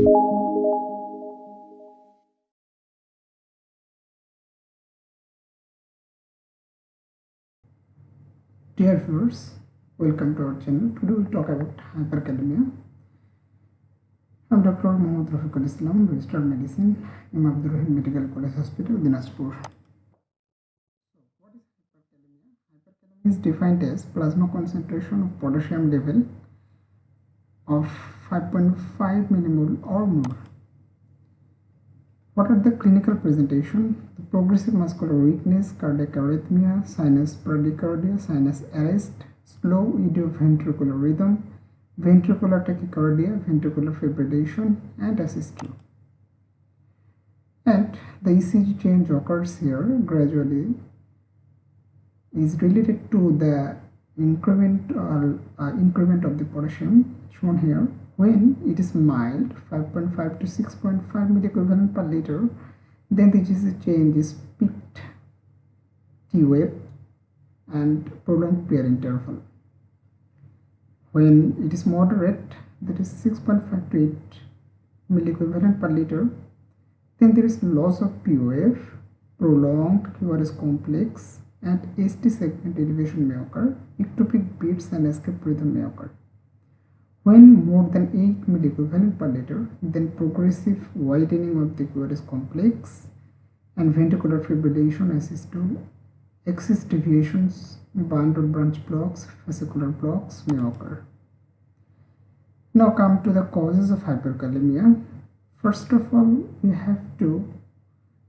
Dear viewers, welcome to our channel. Today we will talk about hyperkalemia. I'm Dr. Mohammad Rafiqul Islam, registered medicine, Imam Abdul Rahim Medical College Hospital, Dinajpur. What is hyperkalemia? Hyperkalemia is defined as plasma concentration of potassium level of 5.5 millimole or more. What are the clinical presentation? The progressive muscular weakness, cardiac arrhythmia, sinus bradycardia, sinus arrest, slow idioventricular rhythm, ventricular tachycardia, ventricular fibrillation, and SSQ. And the ECG change occurs here gradually, is related to the increment of the potassium shown here. When it is mild, 5.5 to 6.5 milliequivalent per liter, then the ECG change is peaked T-wave and prolonged pair interval. When it is moderate, that is 6.5 to 8 milliequivalent per liter, then there is loss of P-wave, prolonged QRS complex, and ST segment elevation may occur, ectopic beats and escape rhythm may occur. When more than 8 milliequivalent per liter, then progressive widening of the QRS complex and ventricular fibrillation assist to axis deviations, band or branch blocks, fascicular blocks may occur. Now come to the causes of hyperkalemia. First of all, we have to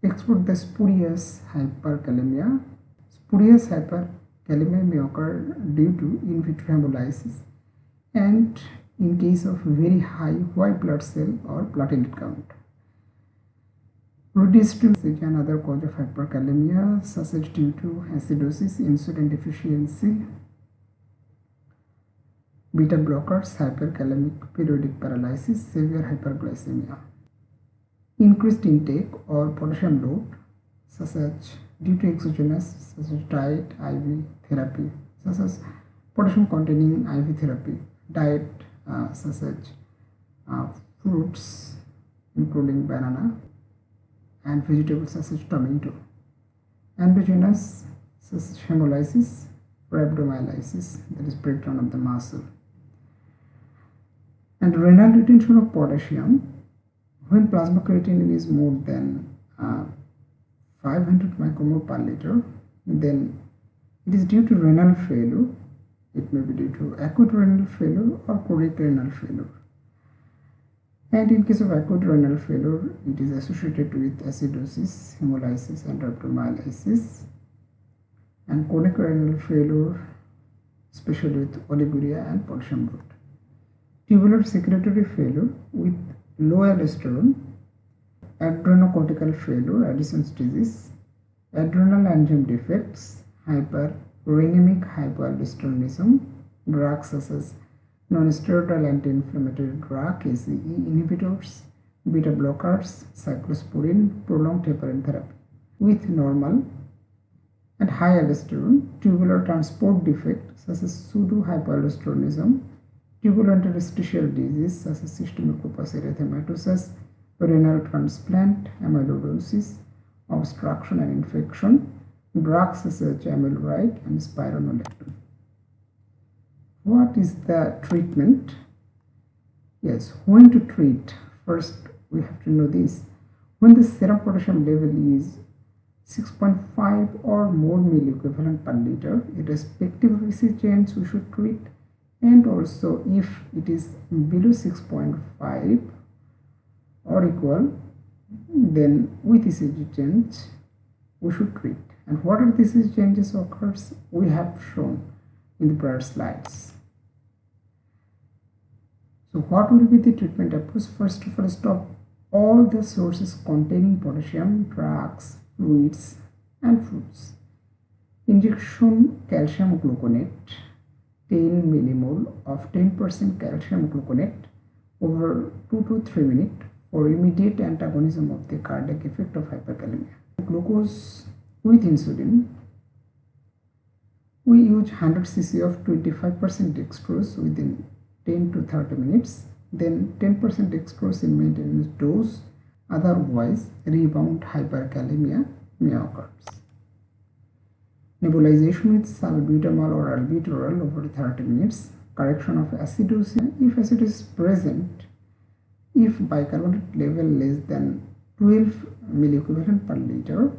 explore the spurious hyperkalemia. Spurious hyperkalemia may occur due to in vitro hemolysis and in case of very high white blood cell or platelet count. Redistribution is another cause of hyperkalemia, such as due to acidosis, insulin deficiency, beta blockers, hyperkalemic periodic paralysis, severe hyperglycemia. Increased intake or potassium load, such as due to exogenous, such as diet, IV therapy, such as potassium containing IV therapy, diet such as fruits including banana and vegetables such as tomato, endogenous such as hemolysis, rhabdomyolysis, that is breakdown of the muscle, and renal retention of potassium. When plasma creatinine is more than 500 micromole per liter, then it is due to renal failure. It may be due to acute renal failure or chronic renal failure. And in case of acute renal failure, it is associated with acidosis, hemolysis, and rhabdomyolysis. And chronic renal failure, especially with oliguria and potassium load. Tubular secretory failure with low aldosterone, adrenocortical failure, Addison's disease, adrenal enzyme defects, hyperuremic hypoaldosteronism, drugs such as non-steroidal anti-inflammatory drug, ACE inhibitors, beta blockers, cyclosporine, prolonged heparin therapy. With normal and high aldosterone, tubular transport defect such as pseudo-hypoaldosteronism, tubular interstitial disease such as systemic lupus erythematosus, renal transplant, amyloidosis, obstruction and infection, drugs such as amiloride and spironolactone. What is the treatment? Yes, when to treat? First, we have to know this. When the serum potassium level is 6.5 or more milliequivalent per liter, irrespective of ECG change, we should treat. And also, if it is below 6.5 or equal, then with ECG change, we should treat. And what are these changes occurs? We have shown in the prior slides. So what will be the treatment approach? First of all, stop all the sources containing potassium, drugs, fluids, and fruits. Injection calcium gluconate, 10 millimole of 10% calcium gluconate over 2 to 3 minutes for immediate antagonism of the cardiac effect of hyperkalemia. Glucose with insulin, we use 100 cc of 25% dextrose within 10 to 30 minutes then 10% dextrose in maintenance dose, otherwise rebound hyperkalemia may occur. Nebulization with salbutamol or albuterol over 30 minutes, correction of acidosis if acidosis is present, if bicarbonate level less than 12 milliequivalent per liter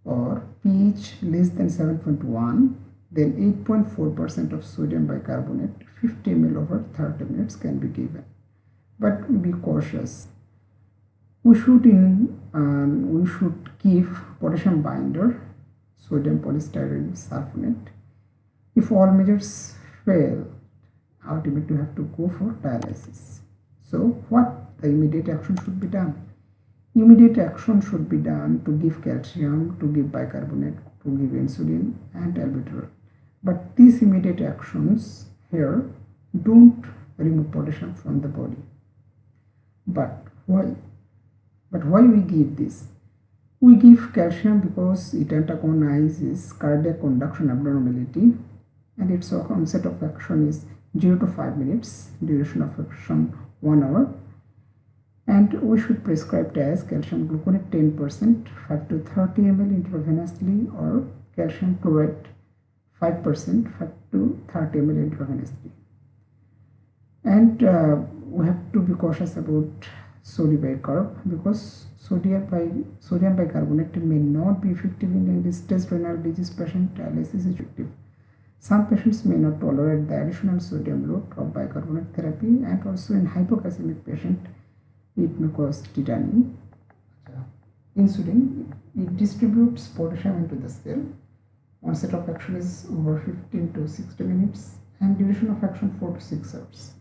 or pH less than 7.1, then 8.4% of sodium bicarbonate 50 ml over 30 minutes can be given. But be cautious. We should give potassium binder, sodium polystyrene sulfonate. If all measures fail, ultimately you have to go for dialysis. So what the immediate action should be done? Immediate action should be done to give calcium, to give bicarbonate, to give insulin and albuterol. But these immediate actions here don't remove potassium from the body. But why? But why we give this? We give calcium because it antagonizes cardiac conduction abnormality, and its onset of action is 0 to 5 minutes, duration of action 1 hour. And we should prescribe as calcium gluconate 10%, 5 to 30 ml intravenously, or calcium chloride 5%, 5 to 30 ml intravenously. And we have to be cautious about sodium bicarb, because sodium bicarbonate may not be effective in end-stage renal disease patient. Dialysis is effective. Some patients may not tolerate the additional sodium load of bicarbonate therapy, and also in hypocalcemic patient it may cause tetany. Insulin, it distributes potassium into the cell. Onset of action is over 15 to 60 minutes and duration of action 4 to 6 hours.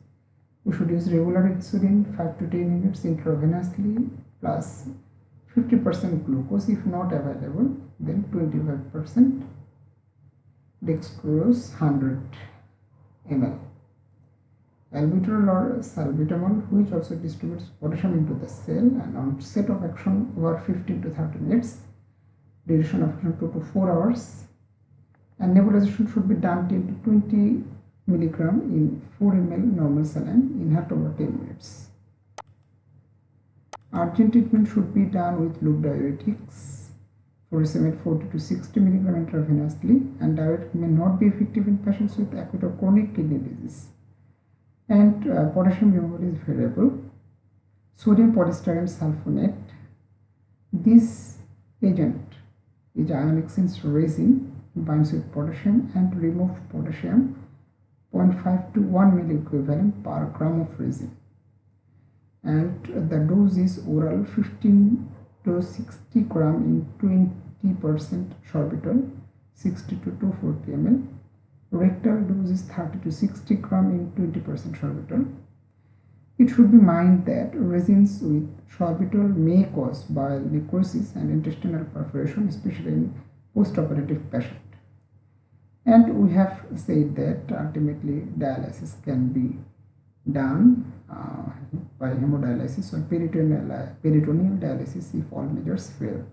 We should use regular insulin 5 to 10 units intravenously plus 50% glucose. If not available, then 25% dextrose 100 ml. Albuterol or salbutamol, which also distributes potassium into the cell, and onset of action over 15 to 30 minutes, duration of action 2 to 4 hours, and nebulization should be done 10 to 20 milligram in 4 ml normal saline, inhaled over 10 minutes. Urgent treatment should be done with loop diuretics, furosemide 40 to 60 milligram intravenously, and diuretic may not be effective in patients with acute or chronic kidney disease. And potassium removal is variable. Sodium polystyrene sulfonate, this agent is ion exchange resin, binds with potassium and remove potassium 0.5 to 1 milliequivalent per gram of resin, and the dose is oral 15 to 60 gram in 20% sorbitol, 60 to 240 ml. Rectal dose is 30 to 60 gram in 20% sorbitol. It should be minded that resins with sorbitol may cause bile necrosis and intestinal perforation, especially in post-operative patient. And we have said that ultimately dialysis can be done by hemodialysis or peritoneal dialysis if all measures fail.